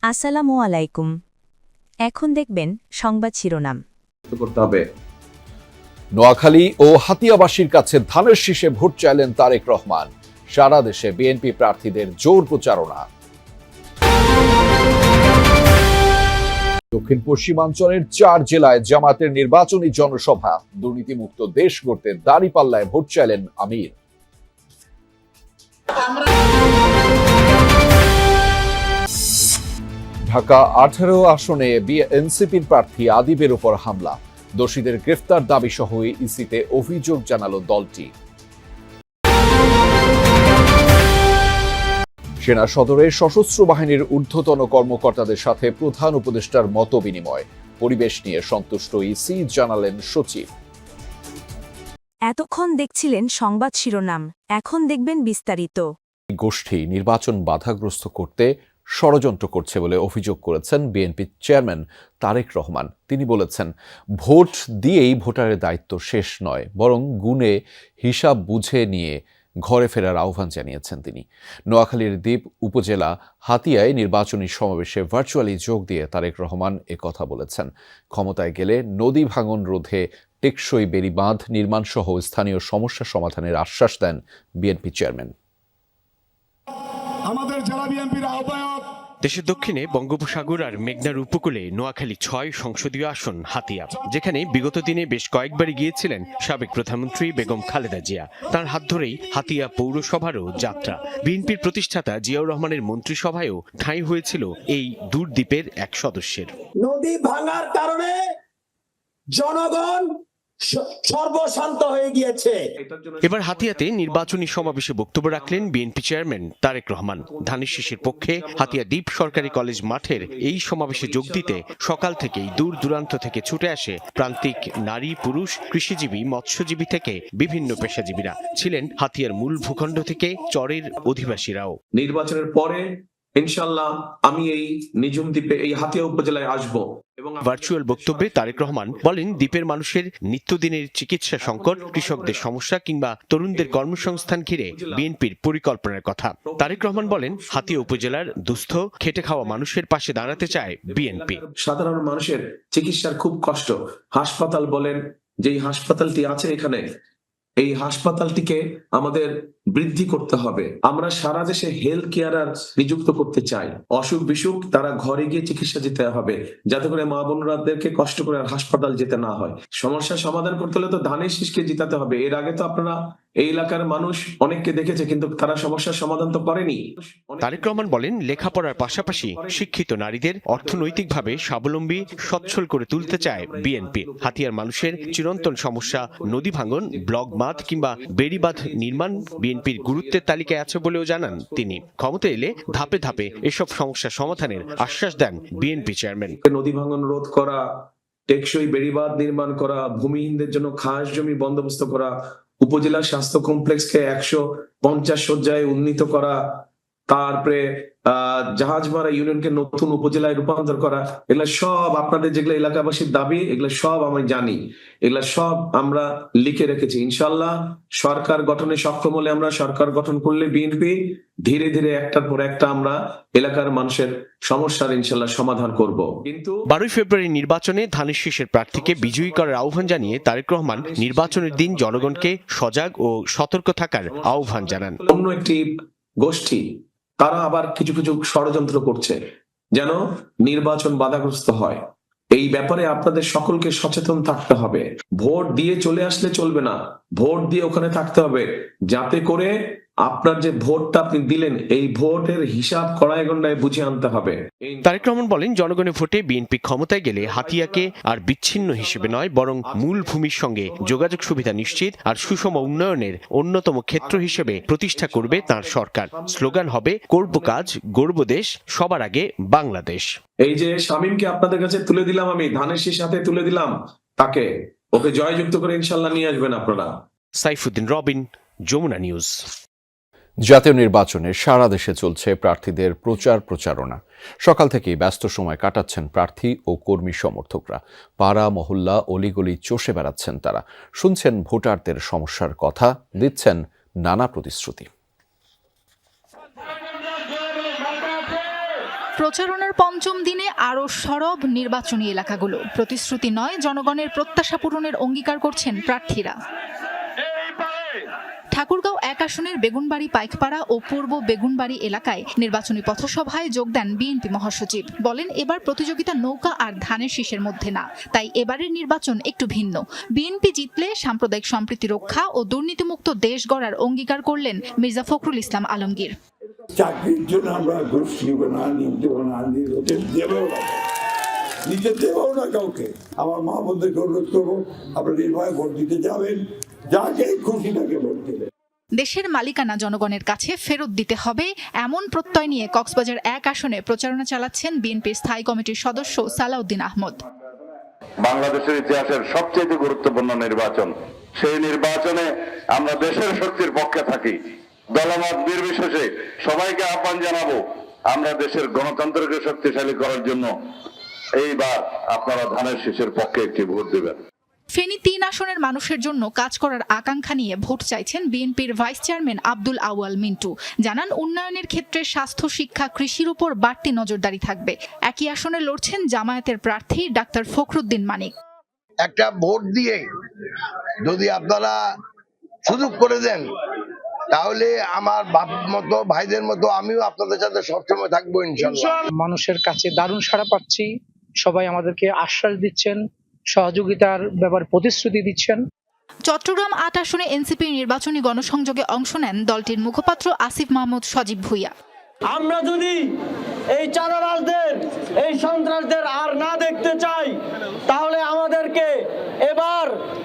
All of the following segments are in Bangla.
আসসালামু আলাইকুম। এখন দেখবেন সংবাদ শিরোনাম। করতে হবে। নোয়াখালী ও হাতিয়াবাসীর কাছে ধানের শীষে ভোট চাইলেন তারেক রহমান। সারা দেশে বিএনপি প্রার্থীদের জোর প্রচারণা। দক্ষিণ পশ্চিমাঞ্চলের 4 জেলায় জামাতের নির্বাচনী জনসভা। দুর্নীতিমুক্ত দেশ গড়তে দাঁড়িপাল্লায় ভোট চাইলেন আমির। ঢাকা 18 আসনে এনসিপির প্রার্থী আদিবের উপর হামলা। দোষীদের গ্রেফতার দাবি সহ ইসিতে অভিযোগ জানালো দলটি। সেনা সদরে সশস্ত্র বাহিনীর ঊর্ধ্বতন কর্মকর্তাদের সাথে প্রধান উপদেষ্টার মত বিনিময়। পরিবেশ নিয়ে সন্তুষ্ট ইসি, জানালেন সচিব। এতক্ষণ দেখছিলেন সংবাদ শিরোনাম, এখন দেখবেন বিস্তারিত। গোষ্ঠী নির্বাচন বাধাগ্রস্ত করতে ষড়যন্ত্র করছে বলে অভিযোগ করেছেন বিএনপি চেয়ারম্যান তারেক রহমান। তিনি বলেছেন, ভোট দিয়েই ভোটারের দায়িত্ব শেষ নয়, বরং গুণে হিসাব বুঝে নিয়ে ঘরে ফেরার আহ্বান জানিয়েছেন তিনি। নোয়াখালীর দ্বীপ উপজেলা হাতিয়ায় নির্বাচনী সমাবেশে ভার্চুয়ালি যোগ দিয়ে তারেক রহমান কথা বলেছেন। ক্ষমতায় গেলে নদী ভাঙন রোধে টেকসই বেড়িবাঁধ নির্মাণ সহ স্থানীয় সমস্যা সমাধানের আশ্বাস দেন বিএনপি চেয়ারম্যান। আমাদের জেলা বিএনপির আহ্বায়ক দেশের দক্ষিণে বঙ্গোপসাগর আর মেঘনার উপকূলে নোয়াখালী 6 সংসদীয় আসন হাতিয়া, যেখানে বিগত দিনে বেশ কয়েকবারই গিয়েছিলেন সাবেক প্রধানমন্ত্রী বেগম খালেদা জিয়া। তার হাত ধরেই হাতিয়া পৌরসভারও যাত্রা। বিএনপির প্রতিষ্ঠাতা জিয়াউর রহমানের মন্ত্রিসভায়ও ঠাঁই হয়েছিল এই দূরদ্বীপের এক সদস্যের। নদী ভাঙার কারণে জনগণ সর্বশান্ত হয়ে গিয়েছে। এবার হাতিয়াতে নির্বাচনী সমাবেশে বক্তব্য রাখলেন বিএনপি চেয়ারম্যান তারেক রহমান। ধানের শীষের পক্ষে হাতিয়া দ্বীপ সরকারি কলেজ মাঠের এই সমাবেশে যোগ দিতে সকাল থেকেই দূর দূরান্ত থেকে ছুটে আসে প্রান্তিক নারী, পুরুষ, কৃষিজীবী, মৎস্যজীবী থেকে বিভিন্ন পেশাজীবীরা। ছিলেন হাতিয়ার মূল ভূখণ্ড থেকে চরের অধিবাসীরাও। নির্বাচনের পরে ইনশাআল্লাহ আমি এই নিঝুম দ্বীপে, এই হাতিয়া উপজেলায় আসব। ভার্চুয়াল বক্তব্যে তারেক রহমান বলেন, দ্বীপের মানুষের নিত্যদিনের চিকিৎসা সংকট, কৃষকদের সমস্যা কিংবা তরুণদের কর্মসংস্থান ঘিরে বিএনপির পরিকল্পনার কথা। তারেক রহমান বলেন, হাতিয়া উপজেলার দুস্থ খেটে খাওয়া মানুষের পাশে দাঁড়াতে চায় বিএনপি। সাধারণ মানুষের চিকিৎসার খুব কষ্ট। হাসপাতাল বলেন, যেই হাসপাতালটি আছে এখানে, এই হাসপাতালটিকে আমাদের বৃদ্ধি করতে হবে। আমরা সারা দেশে হেলথ কেয়ারার নিযুক্ত করতে চাই। অসুখ বিসুখ তারা ঘরে গিয়ে চিকিৎসা দিতে হবে, যাতে করে মা বোনরাদেরকে কষ্ট করে আর হাসপাতাল যেতে না হয়। সমস্যার সমাধান করতে হলে তো ধানের শীষকে জিতাতে হবে। এর আগে তো আপনারা এই এলাকার মানুষ অনেককে দেখেছে, কিন্তু তারা সমস্যার সমাধান তো করেনি। তারেক রহমান বলেন, লেখাপড়ার পাশাপাশি শিক্ষিত নারীদের অর্থনৈতিকভাবে স্বাবলম্বী সচ্ছল করে তুলতে চায় বিএনপি। হাতিয়ার মানুষের চিরন্তন সমস্যা নদী ভাঙন, ব্লক বাঁধ কিংবা বেড়িবাঁধ নির্মাণ বিএনপির গুরুত্বের তালিকায় আছে বলেও জানান তিনি। ক্ষমতা এলে ধাপে ধাপে এসব সমস্যা সমাধানের আশ্বাস দেন বিএনপি চেয়ারম্যান। নদী ভাঙন রোধ করা, টেকসই বেড়িবাঁধ নির্মাণ করা, ভূমিহীনদের জন্য খাস জমি বন্দোবস্ত করা, উপজেলা স্বাস্থ্য কমপ্লেক্সকে 150 শয্যায় উন্নীত করা, তারপরে জাহাজমারা ইউনিয়নকে নতুন উপজেলায় রূপান্তর করা, এগুলা সব আপনাদের যেগুলো এলাকাবাসীর দাবি, এগুলো সব আমি জানি, এগুলা সব আমরা লিখে রেখেছি। ইনশাল্লাহ সরকার গঠনে সক্ষম হলে, আমরা সরকার গঠন করলে বিএনপি ধীরে ধীরে একটার পর একটা আমরা এলাকার মানুষের সমস্যার ইনশাল্লাহ সমাধান করব। কিন্তু 12 ফেব্রুয়ারি নির্বাচনে ধানের শীষের প্রার্থীকে বিজয়ী করার আহ্বান জানিয়ে তারেক রহমান নির্বাচনের দিন জনগণকে সজাগ ও সতর্ক থাকার আহ্বান জানান। অন্য একটি গোষ্ঠী তারা আবার কিছু কিছু ষড়যন্ত্র করছে যেন নির্বাচন বাধাগ্রস্ত হয়। এই ব্যাপারে আপনাদের সকলকে সচেতন থাকতে হবে। ভোট দিয়ে চলে আসলে চলবে না, ভোট দিয়ে ওখানে থাকতে হবে, যাতে করে আপনার যে ভোটটা আপনি দিলেন, এই ভোটের হিসাব কড়াই গন্ডায় বুঝে আনতে হবে। তারেক রহমান বলেন, জনগণের ভোটে বিএনপি ক্ষমতায় গেলে হাতিয়াকে আর বিচ্ছিন্ন হিসেবে নয়, বরং মূল ভূমির সঙ্গে যোগাযোগ সুবিধা নিশ্চিত আর সুষম উন্নয়নের অন্যতম ক্ষেত্র হিসেবে প্রতিষ্ঠা করবে তার সরকার। স্লোগান হবে, করব কাজ, গড়ব দেশ, সবার আগে বাংলাদেশ। এই যে শামীমকে আপনাদের কাছে তুলে দিলাম, আমি ধানের শীষ হাতে তুলে দিলাম, তাকে ওকে জয়যুক্ত করে ইনশাল্লাহ নিয়ে আসবেন আপনারা। সাইফুদ্দিন রবিন, যমুনা নিউজ। জাতীয় নির্বাচনে সারা দেশে চলছে প্রার্থীদের প্রচারণা। সকাল থেকেই ব্যস্ত সময় কাটাচ্ছেন প্রার্থী ও কর্মী সমর্থকরা। পাড়া মহল্লা অলিগলি চষে বেড়াচ্ছেন তারা। শুনছেন ভোটারদের সমস্যার কথা, দিচ্ছেন নানা প্রতিশ্রুতি। প্রচারণার পঞ্চম দিনে আরও সরব নির্বাচনী এলাকাগুলো। প্রতিশ্রুতি নয়, জনগণের প্রত্যাশা পূরণের অঙ্গীকার করছেন প্রার্থীরা। ঠাকুরগাঁও 1 আসনের বেগুনবাড়ি, পাইকপাড়া ও পূর্ব বেগুনবাড়ি এলাকায় নির্বাচনী পথসভায় যোগ দেন বিএনপি মহাসচিব। বলেন, এবার প্রতিযোগিতা নৌকা আর ধানের শীষের মধ্যে না, তাই এবারের নির্বাচন একটু ভিন্ন। বিএনপি জিতলে সাম্প্রদায়িক সম্প্রীতি রক্ষা ও দুর্নীতিমুক্ত দেশ গড়ার অঙ্গীকার করলেন মির্জা ফখরুল ইসলাম আলমগীর। চাকরির জন্য আমরা ঘুষ নিব না, দেবো না, নিতে দেবো না কাউকে। আমার মা বোনদেরকে অনুরোধ করবো, আপনারা নির্ভয়ে ভোট দিতে যাবেন, যাকে খুশি তাকে ভোট দেবেন। দেশের মালিকানা জনগণের কাছে ফেরত দিতে হবে, এমন প্রত্যয় নিয়ে কক্সবাজার 1 আসনে প্রচারণা চালাচ্ছেন বিএনপির স্থায়ী কমিটির সদস্য সালাউদ্দিন আহমদ। বাংলাদেশের ইতিহাসের সবচেয়ে গুরুত্বপূর্ণ নির্বাচন, সেই নির্বাচনে আমরা দেশের শক্তির পক্ষে থাকি। দলমত নির্বিশেষে সবাইকে আহ্বান জানাবো, আমরা দেশের গণতন্ত্রকে শক্তিশালী করার জন্য এইবার আপনারা ধানের শীষের পক্ষে একটি ভোট দেবেন। ফেনী 3 আসনের মানুষের জন্য কাজ করার আকাঙ্ক্ষা নিয়ে ভোট চাইছেন বিএনপির ভাইস চেয়ারম্যান আব্দুল আউয়াল মিন্টু। জানান, উন্নয়নের ক্ষেত্রে স্বাস্থ্য, শিক্ষা, কৃষির উপর বাড়তি নজরদারি থাকবে। একই আসনে লড়ছেন জামায়াতের প্রার্থী ডাক্তার ফখরুদ্দিন মানিক। একটা ভোট দিয়ে যদি আপনারা সুযোগ করে দেন, তাহলে আমার বাপ মতো, ভাইদের মতো আমিও আপনাদের সাথে সবসময় থাকবো ইনশাআল্লাহ। মানুষের কাছে দারুণ সাড়া পাচ্ছি, সবাই আমাদেরকে আশ্বাস দিচ্ছেন, সহযোগিতার ব্যাপারে প্রতিশ্রুতি দিচ্ছেন। চট্টগ্রাম 8 আসনে এনসিপির নির্বাচনী গণসংযোগে অংশ নেন দলটির মুখপাত্র আসিফ মাহমুদ সজীব ভুইয়া। আমরা যদি এই চাঁদাবাজদের, এই সন্ত্রাসদের আর না দেখতে চাই, তাহলে আমাদেরকে এবার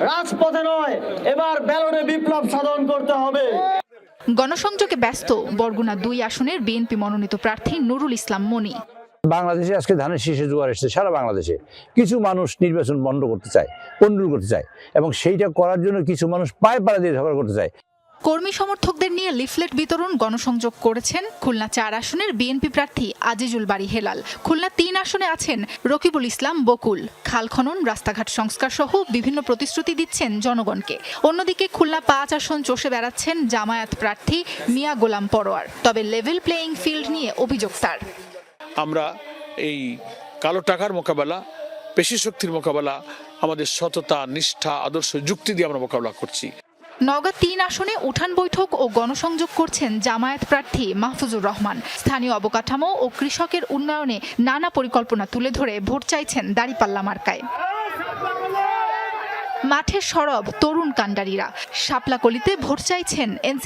রাজপথে নয়, এবার ব্যালটে বিপ্লব সাধন করতে হবে। গণসংযোগে ব্যস্ত বরগুনা 2 আসনের বিএনপি মনোনীত প্রার্থী নুরুল ইসলাম মনি। বাংলাদেশে আজকে ধানের শীষে জোয়ার এসেছে সারা বাংলাদেশে। কিছু মানুষ নির্বাচন বন্ধ করতে চায়, কন্ট্রোল করতে চায়, এবং সেইটা করার জন্য কিছু মানুষ পায়ে পাড়া দিয়ে ঝগড়া করতে চায়। কর্মী সমর্থকদের নিয়ে লিফলেট বিতরণ, গণসংযোগ করেছেন খুলনা 4 আসনের বিএনপি প্রার্থী আজিজুল বাড়ি হেলাল। খুলনা 3 আসনে আছেন রকিবুল ইসলাম বকুল। খাল খনন, রাস্তাঘাট সংস্কার সহ বিভিন্ন প্রতিশ্রুতি দিচ্ছেন জনগণকে। অন্যদিকে খুলনা 5 আসন চষে বেড়াচ্ছেন জামায়াত প্রার্থী মিয়া গোলাম পরোয়ার। তবে লেভেল প্লেয়িং ফিল্ড নিয়ে অভিযোগ তার। আমরা এই কালো টাকার মোকাবেলা, পেশি শক্তির মোকাবেলা আমাদের সততা, নিষ্ঠা, আদর্শ, যুক্তি দিয়ে আমরা মোকাবেলা করছি। নওগাঁ 3 আসনে উঠান বৈঠক ও গণসংযোগ করছেন জামায়াত প্রার্থী মাহফুজুর রহমান। স্থানীয় অবকাঠামো ও কৃষকের উন্নয়নে নানা পরিকল্পনা তুলে ধরে ভোট চাইছেন দাঁড়িপাল্লা মার্কায়। মাঠে সরব তরুণ কাণ্ডারীরা। শাপলাকলিতে ভোট চাইছেন এনসিপি